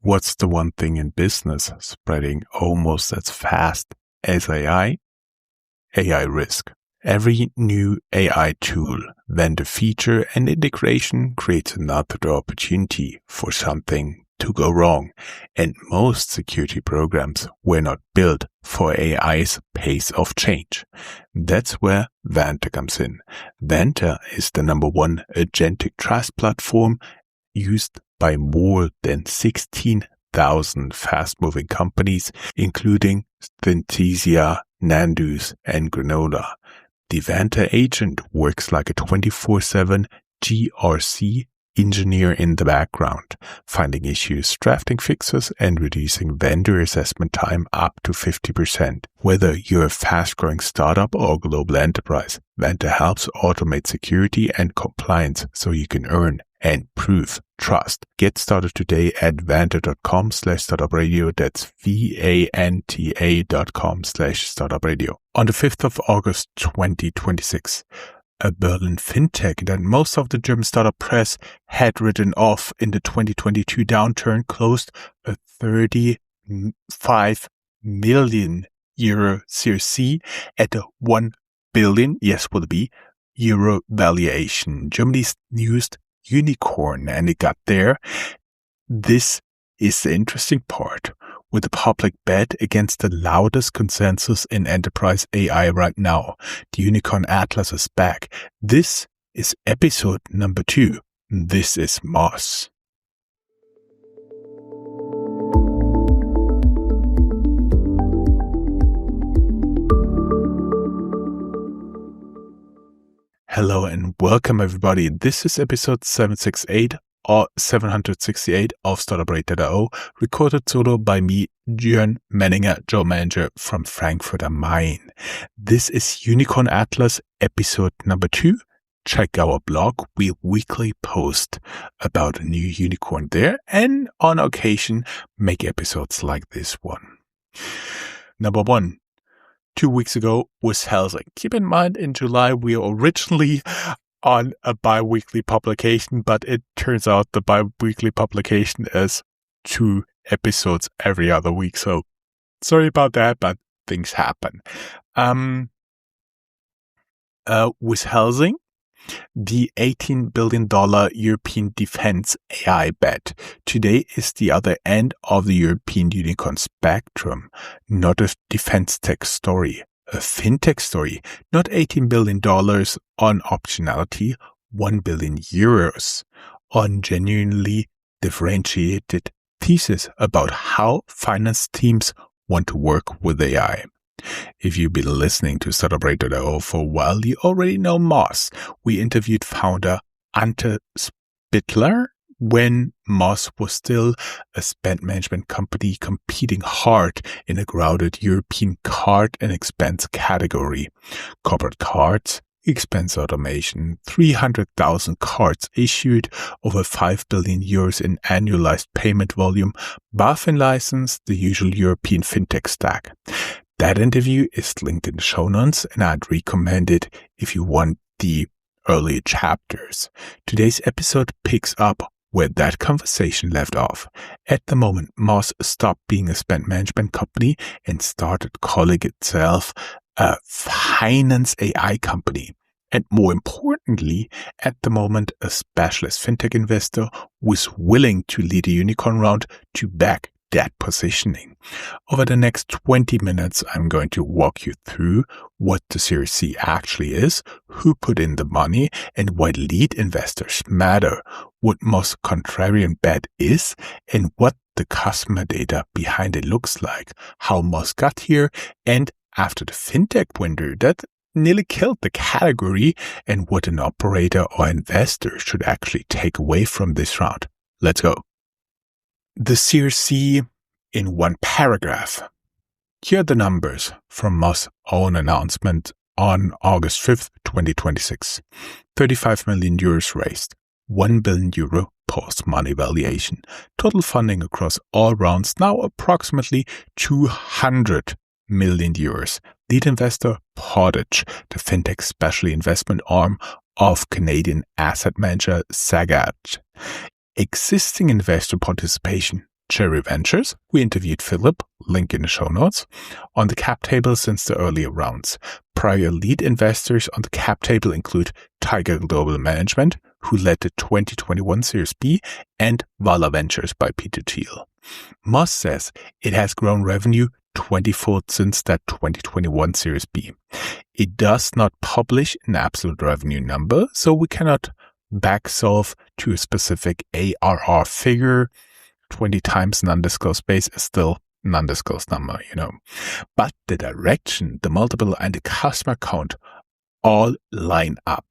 What's the one thing in business spreading almost as fast as AI? AI risk. Every new AI tool, vendor feature, and integration creates another opportunity for something to go wrong. And most security programs were not built for AI's pace of change. That's where Vanta comes in. Vanta is the #1 agentic trust platform used by more than 16,000 fast-moving companies, including Synthesia, Nando's, and Granola. The Vanta agent works like a 24/7 GRC engineer in the background, finding issues, drafting fixes, and reducing vendor assessment time up to 50%. Whether you're a fast-growing startup or global enterprise, Vanta helps automate security and compliance so you can earn and prove trust. Get started today at vanta.com/startupradio. That's VANTA.com/startupradio. On the 5th of August, 2026, a Berlin fintech that most of the German startup press had written off in the 2022 downturn closed a 35 million euro Series C at a 1 billion, yes, will it be, euro valuation. Germany's newest unicorn, and it got there. This is the interesting part. With the public bet against the loudest consensus in enterprise AI right now, the Unicorn Atlas is back. This is episode number 2. This is Moss. Hello and welcome everybody. This is episode 768 or 768 of Startuprad.io, recorded solo by me, Joe Menninger from Frankfurt am Main. This is Unicorn Atlas episode number 2. Check our blog. We weekly post about a new unicorn there and on occasion make episodes like this one. Number 1. 2 weeks ago was Helsing. Keep in mind, in July, we were originally on a bi-weekly publication, but it turns out the bi-weekly publication is 2 episodes every other week. So sorry about that, but things happen. With Helsing, the $18 billion European defense AI bet. Today is the other end of the European unicorn spectrum, not a defense tech story, a fintech story, not $18 billion on optionality, 1 billion euros on genuinely differentiated thesis about how finance teams want to work with AI. If you've been listening to Startuprad.io for a while, you already know Moss. We interviewed founder Ante Spittler when Moss was still a spend management company competing hard in a crowded European card and expense category. Corporate cards, expense automation, 300,000 cards issued, over 5 billion euros in annualized payment volume, BaFin license, the usual European fintech stack. That interview is linked in the show notes, and I'd recommend it if you want the early chapters. Today's episode picks up where that conversation left off. At the moment, Moss stopped being a spend management company and started calling itself a finance AI company. And more importantly, at the moment, a specialist fintech investor was willing to lead a unicorn round to back that positioning. Over the next 20 minutes, I'm going to walk you through what the Series C actually is, who put in the money, and why lead investors matter, what Moss' contrarian bet is, and what the customer data behind it looks like, how Moss got here, and after the fintech winter that nearly killed the category, and what an operator or investor should actually take away from this round. Let's go. The Series C in one paragraph. Here are the numbers from Moss' own announcement on August 5th, 2026. 35 million euros raised, 1 billion euro post-money valuation. Total funding across all rounds now approximately 200 million euros. Lead investor Portage, the fintech specialty investment arm of Canadian asset manager Sagard. Existing investor participation Cherry Ventures, we interviewed Philip, link in the show notes, on the cap table since the earlier rounds. Prior lead investors on the cap table include Tiger Global Management, who led the 2021 Series B, and Vala Ventures by Peter Thiel. Moss says it has grown revenue 20-fold since that 2021 Series B. It does not publish an absolute revenue number, so we cannot backsolve to a specific ARR figure. 20 times an undisclosed base is still an undisclosed number, But the direction, the multiple, and the customer count all line up.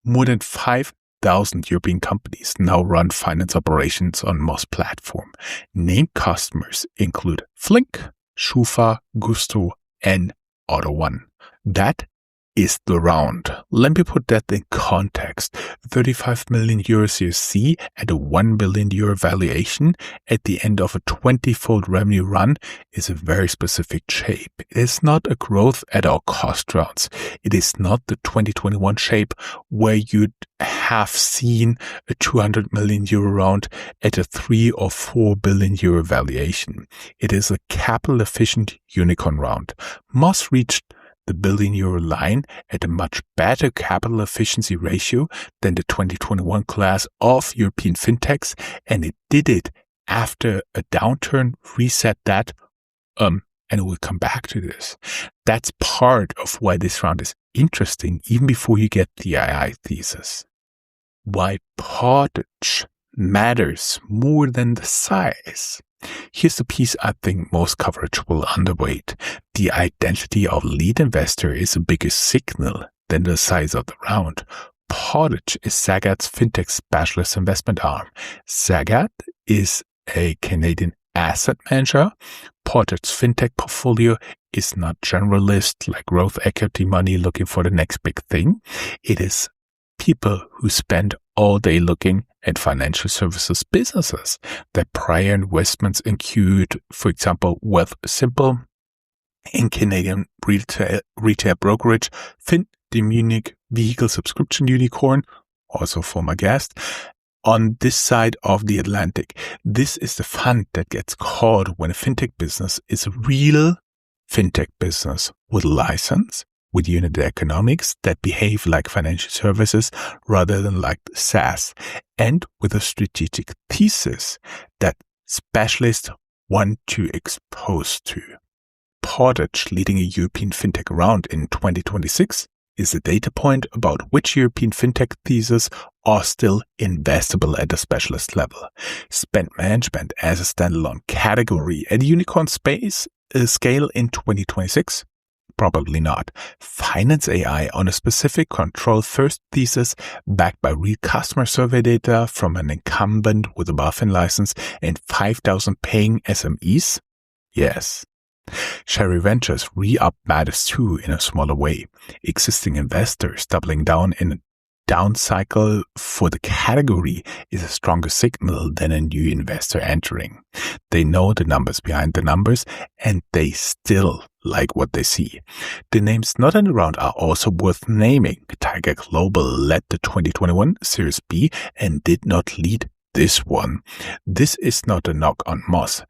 More than 5,000 European companies now run finance operations on Moss platform. Named customers include Flink, Schufa, Gusto, and AutoOne. That is the round. Let me put that in context. 35 million euro Series C at a 1 billion euro valuation at the end of a 20-fold revenue run is a very specific shape. It is not a growth at all cost rounds. It is not the 2021 shape where you'd have seen a 200 million euro round at a 3 or 4 billion euro valuation. It is a capital efficient unicorn round. Moss reached the billion euro line at a much better capital efficiency ratio than the 2021 class of European fintechs, and it did it after a downturn reset that, and we'll come back to this. That's part of why this round is interesting, even before you get the AI thesis. Why Portage matters more than the size. Here's the piece I think most coverage will underweight. The identity of lead investor is a bigger signal than the size of the round. Portage is Sagard's fintech-specialist investment arm. Sagard is a Canadian asset manager. Portage's fintech portfolio is not generalist like growth equity money looking for the next big thing. It is people who spend all day looking at financial services businesses. Their prior investments include, for example, Wealthsimple in Canadian retail brokerage, Fin de Munich vehicle subscription unicorn, also former guest, on this side of the Atlantic. This is the fund that gets called when a fintech business is a real fintech business with a license, with unit economics that behave like financial services rather than like SaaS, and with a strategic thesis that specialists want to expose to. Portage leading a European fintech round in 2026 is a data point about which European fintech theses are still investable at a specialist level. Spend management as a standalone category at unicorn scale in 2026? Probably not. Finance AI on a specific control first thesis backed by real customer survey data from an incumbent with a BaFin license and 5,000 paying SMEs? Yes. Cherry Ventures re-upped matters too in a smaller way. Existing investors doubling down in a down cycle for the category is a stronger signal than a new investor entering. They know the numbers behind the numbers and they still like what they see. The names not in the round are also worth naming. Tiger Global led the 2021 Series B and did not lead this one. This is not a knock on Moss.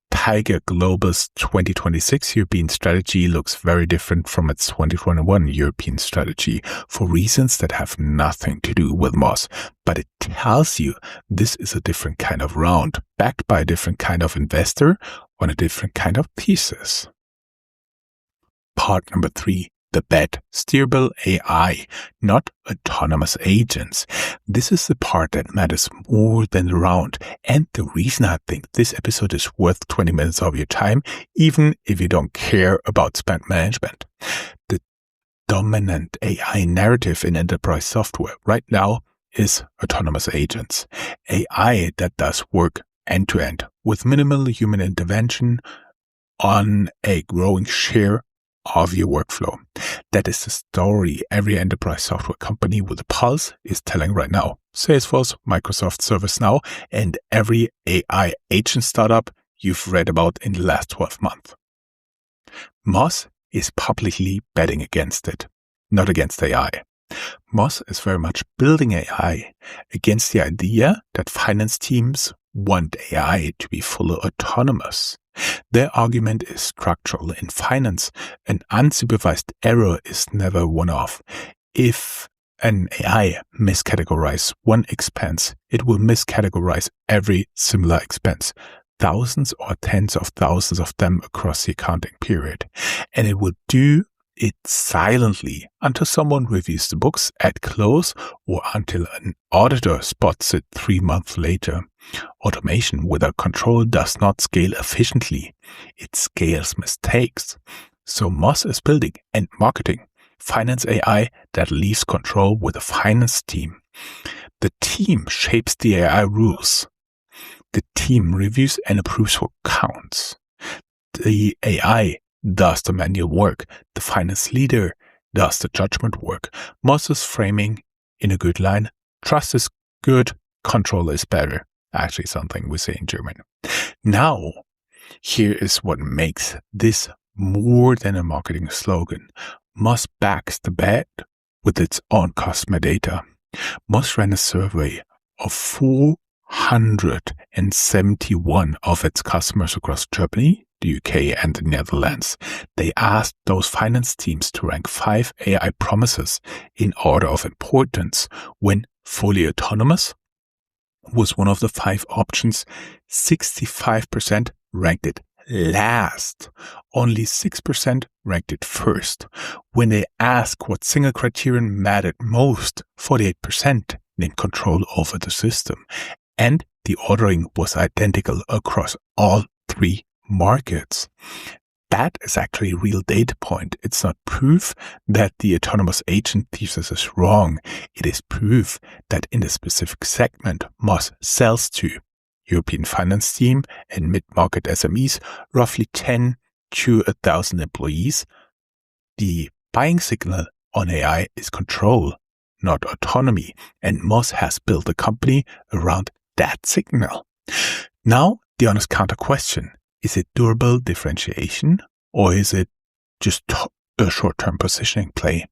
Tiger Global's 2026 European strategy looks very different from its 2021 European strategy for reasons that have nothing to do with Moss, but it tells you this is a different kind of round, backed by a different kind of investor on a different kind of thesis. Part number 3. The bet, steerable AI, not autonomous agents. This is the part that matters more than the round, and the reason I think this episode is worth 20 minutes of your time, even if you don't care about spend management. The dominant AI narrative in enterprise software right now is autonomous agents. AI that does work end-to-end with minimal human intervention on a growing share of your workflow. That is the story every enterprise software company with a pulse is telling right now. Salesforce, Microsoft, ServiceNow, and every AI agent startup you've read about in the last 12 months. Moss is publicly betting against it, not against AI. Moss is very much building AI against the idea that finance teams want AI to be fully autonomous. Their argument is structural. In finance, an unsupervised error is never one-off. If an AI miscategorizes one expense, it will miscategorize every similar expense, thousands or tens of thousands of them across the accounting period. And it will do it silently until someone reviews the books at close or until an auditor spots it 3 months later. Automation without control does not scale efficiently. It scales mistakes. So Moss is building and marketing finance AI that leaves control with a finance team. The team shapes the AI rules. The team reviews and approves what counts. The AI does the manual work. The finance leader does the judgment work. Moss is framing in a good line. Trust is good. Control is better. Actually, something we say in German. Now, here is what makes this more than a marketing slogan. Moss backs the bet with its own customer data. Moss ran a survey of 471 of its customers across Germany, the UK, and the Netherlands. They asked those finance teams to rank 5 AI promises in order of importance when fully autonomous was one of the 5 options. 65% ranked it last. Only 6% ranked it first. When they asked what single criterion mattered most, 48% named control over the system. And the ordering was identical across all 3 markets. That is actually a real data point. It's not proof that the autonomous agent thesis is wrong. It is proof that in the specific segment Moss sells to, European finance team and mid-market SMEs, roughly 10 to 1,000 employees, the buying signal on AI is control, not autonomy. And Moss has built a company around that signal. Now, the honest counter question. Is it durable differentiation or is it just a short-term positioning play?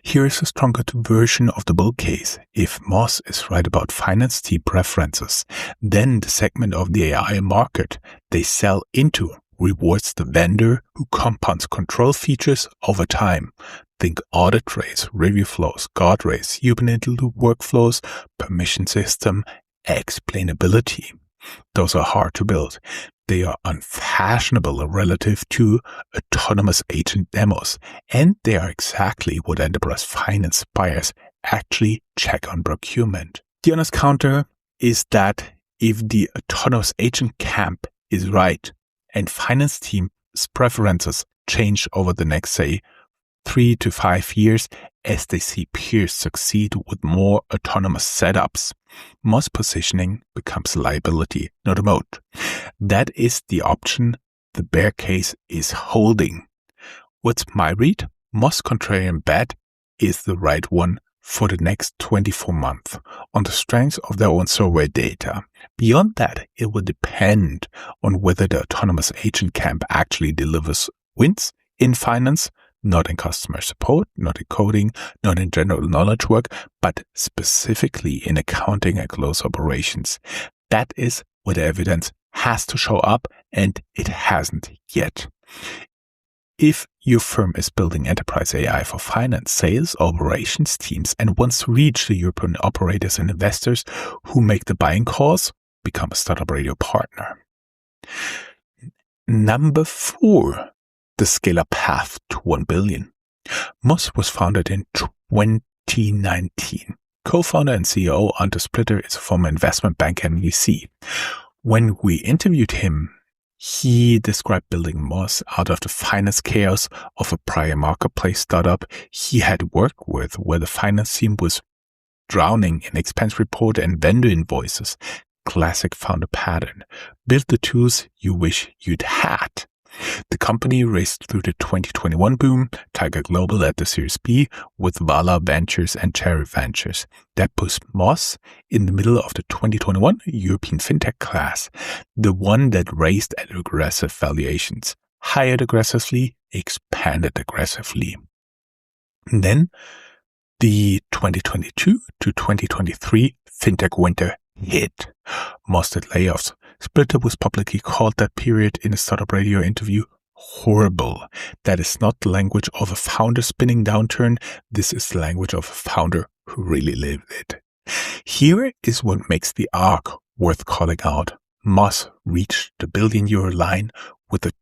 Here is a stronger version of the bull case. If Moss is right about finance team preferences, then the segment of the AI market they sell into rewards the vendor who compounds control features over time. Think audit trails, review flows, guardrails, human-in-the-loop workflows, permission system, explainability. Those are hard to build. They are unfashionable relative to autonomous agent demos, and they are exactly what enterprise finance buyers actually check on procurement. The honest counter is that if the autonomous agent camp is right and finance team's preferences change over the next, say, 3 to 5 years as they see peers succeed with more autonomous setups, Moss positioning becomes a liability, not a moat. That is the option the bear case is holding. What's my read? Moss contrarian bet is the right one for the next 24 months on the strength of their own survey data. Beyond that, it will depend on whether the autonomous agent camp actually delivers wins in finance, not in customer support, not in coding, not in general knowledge work, but specifically in accounting and close operations. That is where the evidence has to show up, and it hasn't yet. If your firm is building enterprise AI for finance, sales, operations teams, and wants to reach the European operators and investors who make the buying calls, become a Startup.io partner. Number 4. The scale-up path to 1 billion. Moss was founded in 2019. Co-founder and CEO Ante Splitter is a former investment banker and VC. When we interviewed him, he described building Moss out of the finance chaos of a prior marketplace startup he had worked with, where the finance team was drowning in expense report and vendor invoices. Classic founder pattern. Build the tools you wish you'd had. The company raced through the 2021 boom, Tiger Global at the Series B with Vala Ventures and Cherry Ventures. That puts Moss in the middle of the 2021 European fintech class, the one that raised at aggressive valuations, hired aggressively, expanded aggressively. And then The 2022 to 2023 fintech winter hit. Most had layoffs. Splitter was publicly called that period in a Startup.io interview horrible. That is not the language of a founder spinning downturn. This is the language of a founder who really lived it. Here is what makes the arc worth calling out. Moss reached the €1 billion line with a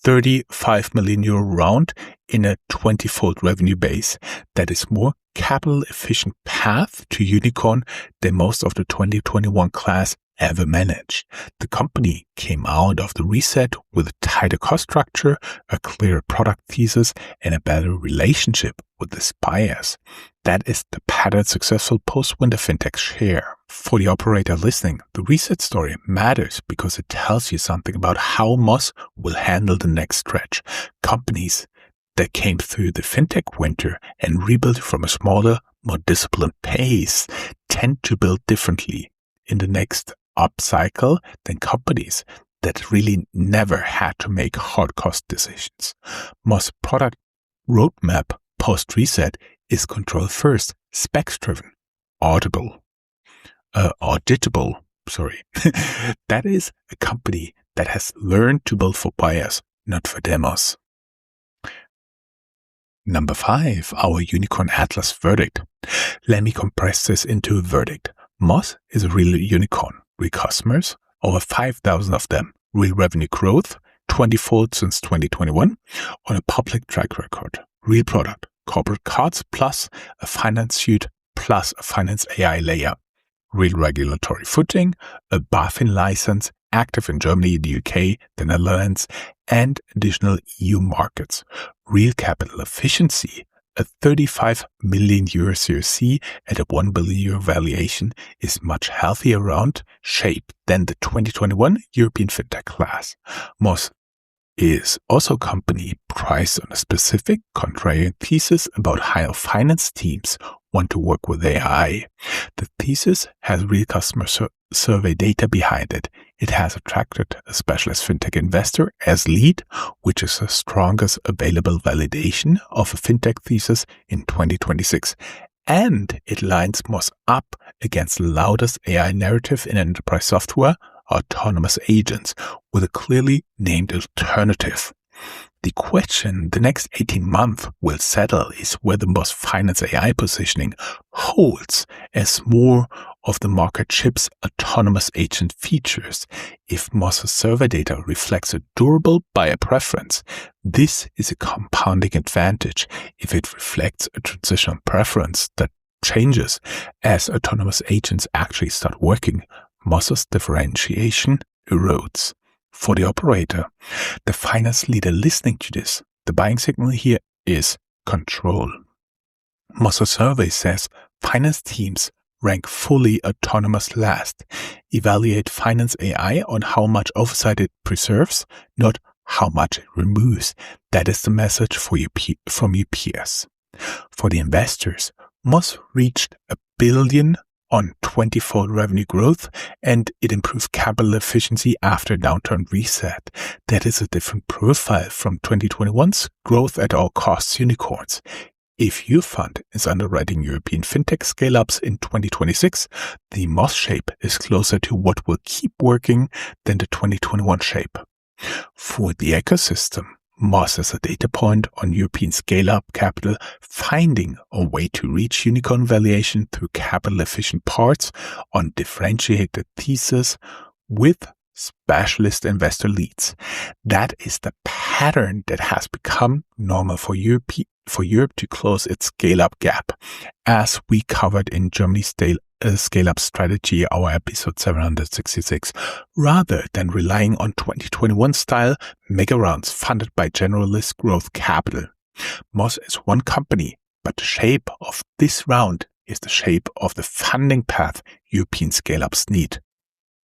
35 million euro round in a 20-fold revenue base. That is more capital efficient path to unicorn than most of the 2021 class ever managed. The company came out of the reset with a tighter cost structure, a clearer product thesis, and a better relationship with its buyers. That is the pattern successful post-winter fintech share. For the operator listening, the reset story matters because it tells you something about how Moss will handle the next stretch. Companies that came through the fintech winter and rebuilt from a smaller, more disciplined pace tend to build differently in the next upcycle than companies that really never had to make hard cost decisions. Moss product roadmap post-reset is control first, specs driven, auditable. That is a company that has learned to build for buyers, not for demos. Number 5, our Unicorn Atlas verdict. Let me compress this into a verdict. Moss is a real unicorn. Real customers, over 5,000 of them. Real revenue growth, 20-fold since 2021, on a public track record. Real product, corporate cards plus a finance suite plus a finance AI layer. Real regulatory footing, a BaFin license, active in Germany, the UK, the Netherlands, and additional EU markets. Real capital efficiency, a 35 million euro Series C at a 1 billion euro valuation is much healthier round shape than the 2021 European fintech class. Moss is also a company priced on a specific contrarian thesis about how finance teams want to work with AI. The thesis has real customer survey data behind it. It has attracted a specialist fintech investor as lead, which is the strongest available validation of a fintech thesis in 2026. And it lines Moss up against the loudest AI narrative in enterprise software, autonomous agents, with a clearly named alternative. The question the next 18 months will settle is whether Moss Finance AI positioning holds as more of the market ships autonomous agent features. If Moss's survey data reflects a durable buyer preference, this is a compounding advantage. If it reflects a transitional preference that changes as autonomous agents actually start working, Moss's differentiation erodes. For the operator, the finance leader listening to this, the buying signal here is control. Moss's survey says finance teams rank fully autonomous last. Evaluate finance AI on how much oversight it preserves, not how much it removes. That is the message from your peers. For the investors, Moss reached $1 billion on 20-fold revenue growth, and it improved capital efficiency after downturn reset. That is a different profile from 2021's growth at all costs unicorns. If your fund is underwriting European fintech scale-ups in 2026, the Moss shape is closer to what will keep working than the 2021 shape. For the ecosystem, Moss as a data point on European scale-up capital, finding a way to reach unicorn valuation through capital-efficient parts on differentiated thesis with specialist investor leads. That is the pattern that has become normal for Europe to close its scale-up gap, as we covered in Germany's scale-up strategy, our episode 766, rather than relying on 2021 style mega rounds funded by generalist growth capital. Moss is one company, but the shape of this round is the shape of the funding path European scale-ups need.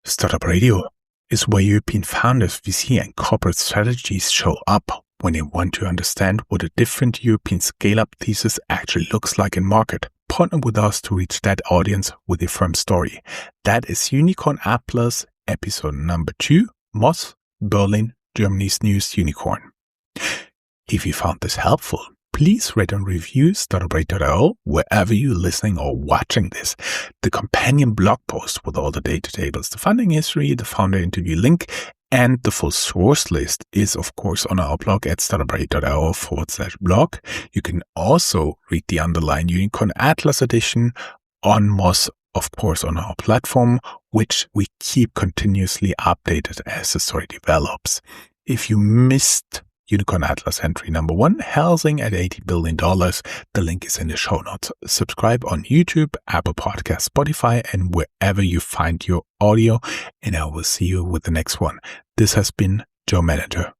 Startup.io is where European founders, VC and corporate strategies show up when they want to understand what a different European scale-up thesis actually looks like in market. Partner with us to reach that audience with a firm story. That is Unicorn Atlas, episode number 2, Moss, Berlin, Germany's newest unicorn. If you found this helpful, Please rate and review Startuprad.io wherever you're listening or watching this. The companion blog post with all the data tables, the funding history, the founder interview link, and the full source list is, of course, on our blog at startuprad.io/blog. You can also read the underlying Unicorn Atlas edition on Moz, of course, on our platform, which we keep continuously updated as the story develops. If you missed Unicorn Atlas entry number 1, Helsing at $80 billion, the link is in the show notes. Subscribe on YouTube, Apple Podcasts, Spotify, and wherever you find your audio, and I will see you with the next one. This has been Joe Menninger.